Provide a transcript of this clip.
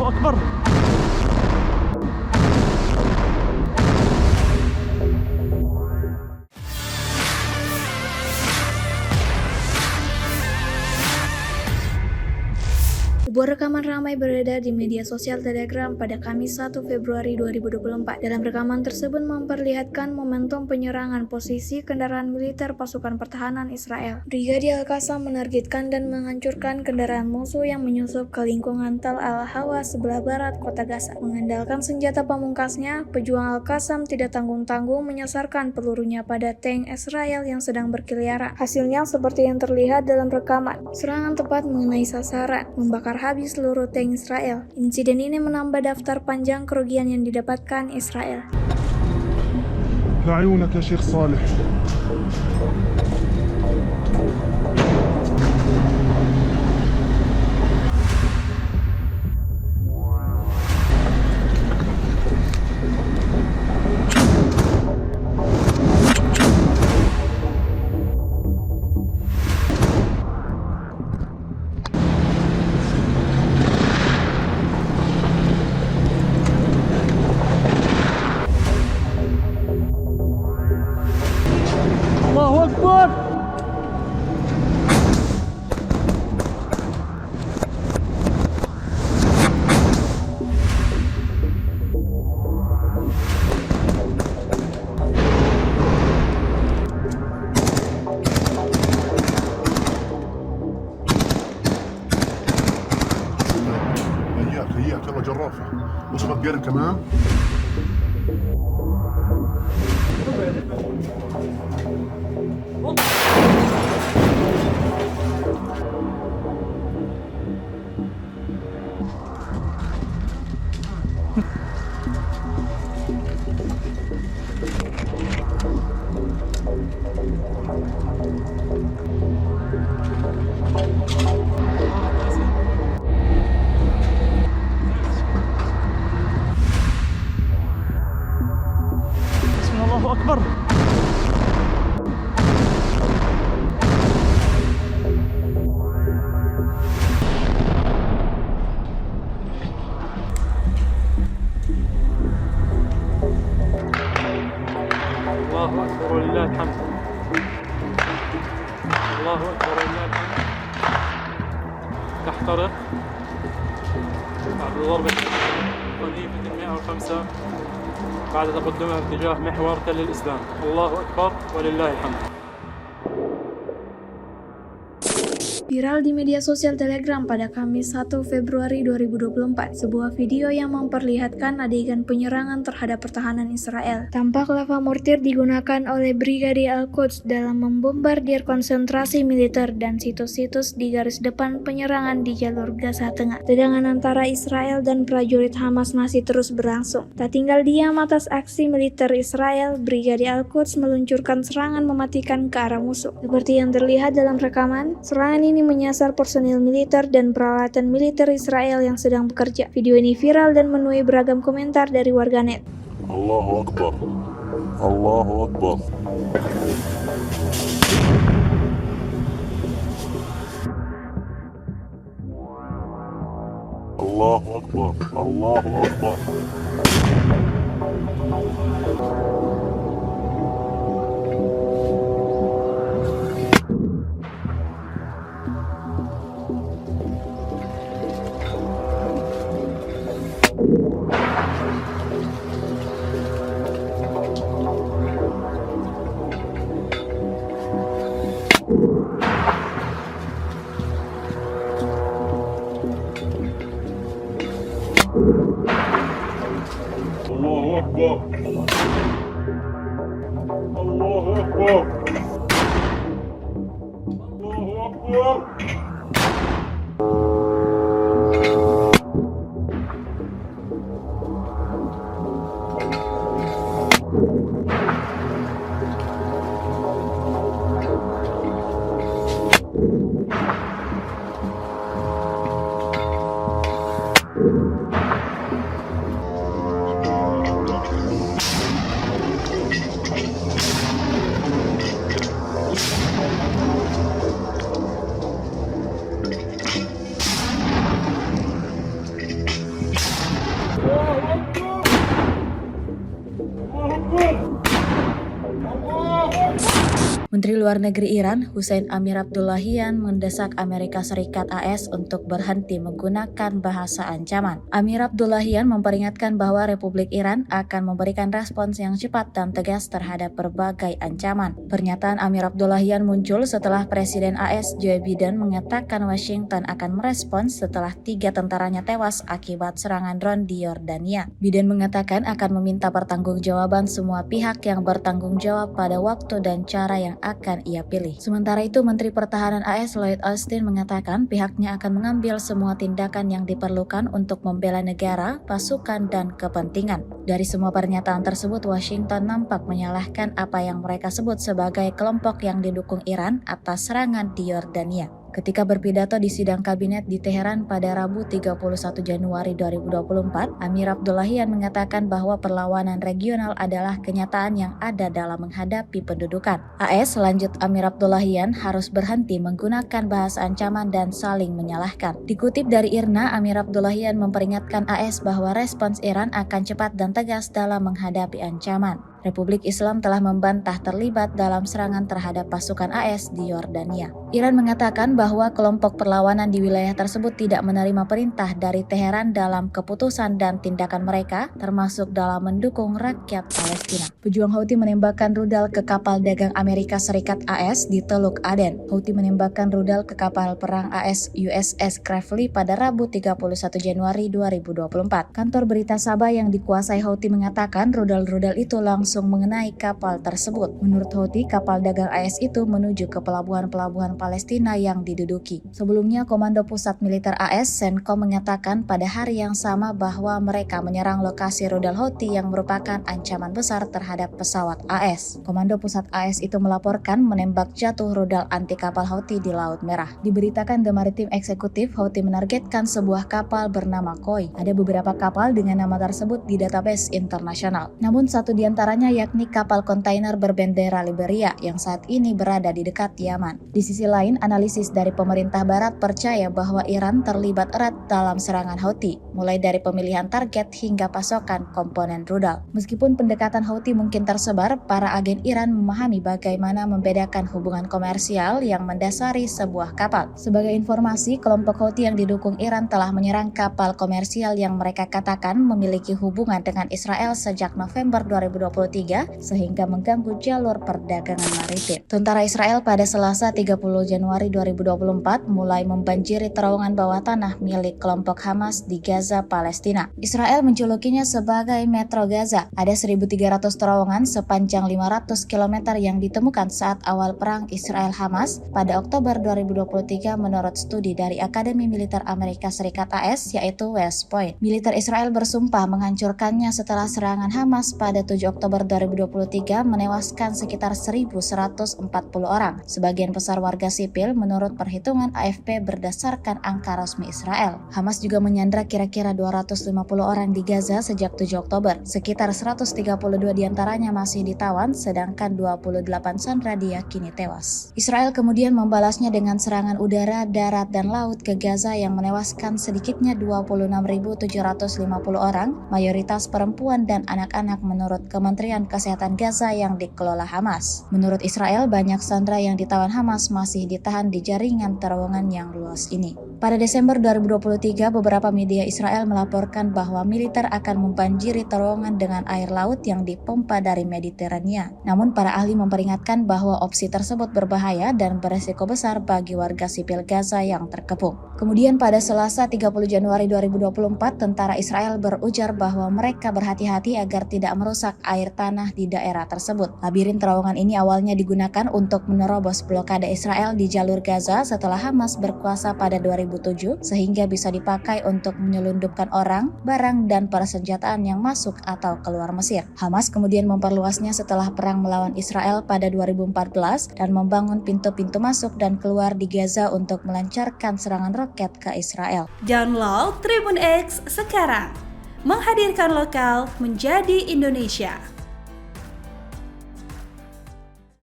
أكبر. Sebuah rekaman ramai beredar di media sosial Telegram pada Kamis 1 Februari 2024. Dalam rekaman tersebut memperlihatkan momentum penyerangan posisi kendaraan militer pasukan pertahanan Israel. Brigadir Al-Qassam menargetkan dan menghancurkan kendaraan musuh yang menyusup ke lingkungan Tal Al-Hawa sebelah barat kota Gaza. Mengandalkan senjata pamungkasnya, pejuang Al-Qassam tidak tanggung-tanggung menyasarkan pelurunya pada tank Israel yang sedang berkeliaran. Hasilnya seperti yang terlihat dalam rekaman. Serangan tepat mengenai sasaran, membakar habis seluruh tank Israel. Insiden ini menambah daftar panjang kerugian yang didapatkan Israel. لعيونك يا شيخ صالح. الله أكبر. هياك يلا جرافة وصلت قرب كمان. بسم الله أكبر. الله أكبر ولله الحمد. الله أكبر ولله الحمد. تحترق بعد ضربة قذيفة 105 بعد تقدمها باتجاه محور تل الإسلام. الله أكبر ولله الحمد. Viral di media sosial Telegram pada Kamis 1 Februari 2024, sebuah video yang memperlihatkan adegan penyerangan terhadap pertahanan Israel. Tampak lava mortir digunakan oleh Brigadir Al-Quds dalam membombardir konsentrasi militer dan situs-situs di garis depan penyerangan di jalur Gaza Tengah. Tegangan antara Israel dan prajurit Hamas masih terus berlangsung. Tak tinggal diam atas aksi militer Israel, Brigadir Al-Quds meluncurkan serangan mematikan ke arah musuh. Seperti yang terlihat dalam rekaman, serangan ini menyasar personil militer dan peralatan militer Israel yang sedang bekerja. Video ini viral dan menuai beragam komentar dari warganet. Allahu Akbar. Allahu Akbar. Allahu Akbar. Allahu Akbar. Allahu Akbar. Allahu Akbar. Allahu Akbar. Menteri Luar Negeri Iran, Hussein Amir-Abdollahian, mendesak Amerika Serikat AS untuk berhenti menggunakan bahasa ancaman. Amir-Abdollahian memperingatkan bahwa Republik Iran akan memberikan respons yang cepat dan tegas terhadap berbagai ancaman. Pernyataan Amir-Abdollahian muncul setelah Presiden AS Joe Biden mengatakan Washington akan merespons setelah 3 tentaranya tewas akibat serangan drone di Yordania. Biden mengatakan akan meminta pertanggungjawaban semua pihak yang bertanggung jawab pada waktu dan cara yang akan ia pilih. Sementara itu, Menteri Pertahanan AS Lloyd Austin mengatakan pihaknya akan mengambil semua tindakan yang diperlukan untuk membela negara, pasukan, dan kepentingan. Dari semua pernyataan tersebut, Washington nampak menyalahkan apa yang mereka sebut sebagai kelompok yang didukung Iran atas serangan di Yordania. Ketika berpidato di sidang kabinet di Teheran pada Rabu 31 Januari 2024, Amir-Abdollahian mengatakan bahwa perlawanan regional adalah kenyataan yang ada dalam menghadapi pendudukan. AS, lanjut Amir-Abdollahian, harus berhenti menggunakan bahasa ancaman dan saling menyalahkan. Dikutip dari IRNA, Amir-Abdollahian memperingatkan AS bahwa respons Iran akan cepat dan tegas dalam menghadapi ancaman. Republik Islam telah membantah terlibat dalam serangan terhadap pasukan AS di Yordania. Iran mengatakan bahwa kelompok perlawanan di wilayah tersebut tidak menerima perintah dari Teheran dalam keputusan dan tindakan mereka, termasuk dalam mendukung rakyat Palestina. Pejuang Houthi menembakkan rudal ke kapal dagang Amerika Serikat AS di Teluk Aden. Houthi menembakkan rudal ke kapal perang AS USS Gravely pada Rabu 31 Januari 2024. Kantor berita Sabah yang dikuasai Houthi mengatakan rudal-rudal itu langsung mengenai kapal tersebut. Menurut Houthi, kapal dagang AS itu menuju ke pelabuhan-pelabuhan Palestina yang diduduki. Sebelumnya, Komando Pusat Militer AS, CENTCOM, mengatakan pada hari yang sama bahwa mereka menyerang lokasi rudal Houthi yang merupakan ancaman besar terhadap pesawat AS. Komando Pusat AS itu melaporkan menembak jatuh rudal anti kapal Houthi di Laut Merah. Diberitakan The Maritime Executive, Houthi menargetkan sebuah kapal bernama Koi. Ada beberapa kapal dengan nama tersebut di database internasional. Namun satu di antaranya yakni kapal kontainer berbendera Liberia yang saat ini berada di dekat Yaman. Di sisi lain, analisis dari pemerintah barat percaya bahwa Iran terlibat erat dalam serangan Houthi, mulai dari pemilihan target hingga pasokan komponen rudal. Meskipun pendekatan Houthi mungkin tersebar, para agen Iran memahami bagaimana membedakan hubungan komersial yang mendasari sebuah kapal. Sebagai informasi, kelompok Houthi yang didukung Iran telah menyerang kapal komersial yang mereka katakan memiliki hubungan dengan Israel sejak November 2023 sehingga mengganggu jalur perdagangan maritim. Tentara Israel pada Selasa 30 Januari 2024 mulai membanjiri terowongan bawah tanah milik kelompok Hamas di Gaza, Palestina. Israel menjulukinya sebagai Metro Gaza. Ada 1.300 terowongan sepanjang 500 km yang ditemukan saat awal perang Israel-Hamas pada Oktober 2023 menurut studi dari Akademi Militer Amerika Serikat AS yaitu West Point. Militer Israel bersumpah menghancurkannya setelah serangan Hamas pada 7 Oktober 2023 menewaskan sekitar 1.140 orang. Sebagian besar warga sipil menurut perhitungan AFP berdasarkan angka resmi Israel. Hamas juga menyandra kira-kira 250 orang di Gaza sejak 7 Oktober. Sekitar 132 diantaranya masih ditawan, sedangkan 28 sandera diyakini tewas. Israel kemudian membalasnya dengan serangan udara, darat, dan laut ke Gaza yang menewaskan sedikitnya 26.750 orang, mayoritas perempuan dan anak-anak menurut Kementerian Kesehatan Gaza yang dikelola Hamas. Menurut Israel, banyak sandera yang ditawan Hamas masih ditahan di jaringan terowongan yang luas ini. Pada Desember 2023, beberapa media Israel melaporkan bahwa militer akan membanjiri terowongan dengan air laut yang dipompa dari Mediterania. Namun para ahli memperingatkan bahwa opsi tersebut berbahaya dan beresiko besar bagi warga sipil Gaza yang terkepung. Kemudian pada Selasa 30 Januari 2024, tentara Israel berujar bahwa mereka berhati-hati agar tidak merusak air tanah di daerah tersebut. Labirin terowongan ini awalnya digunakan untuk menerobos blokade Israel di jalur Gaza setelah Hamas berkuasa pada 2007, sehingga bisa dipakai untuk menyelundupkan orang, barang, dan persenjataan yang masuk atau keluar Mesir. Hamas kemudian memperluasnya setelah perang melawan Israel pada 2014 dan membangun pintu-pintu masuk dan keluar di Gaza untuk melancarkan serangan roket ke Israel. Download Tribun X sekarang, menghadirkan lokal menjadi Indonesia.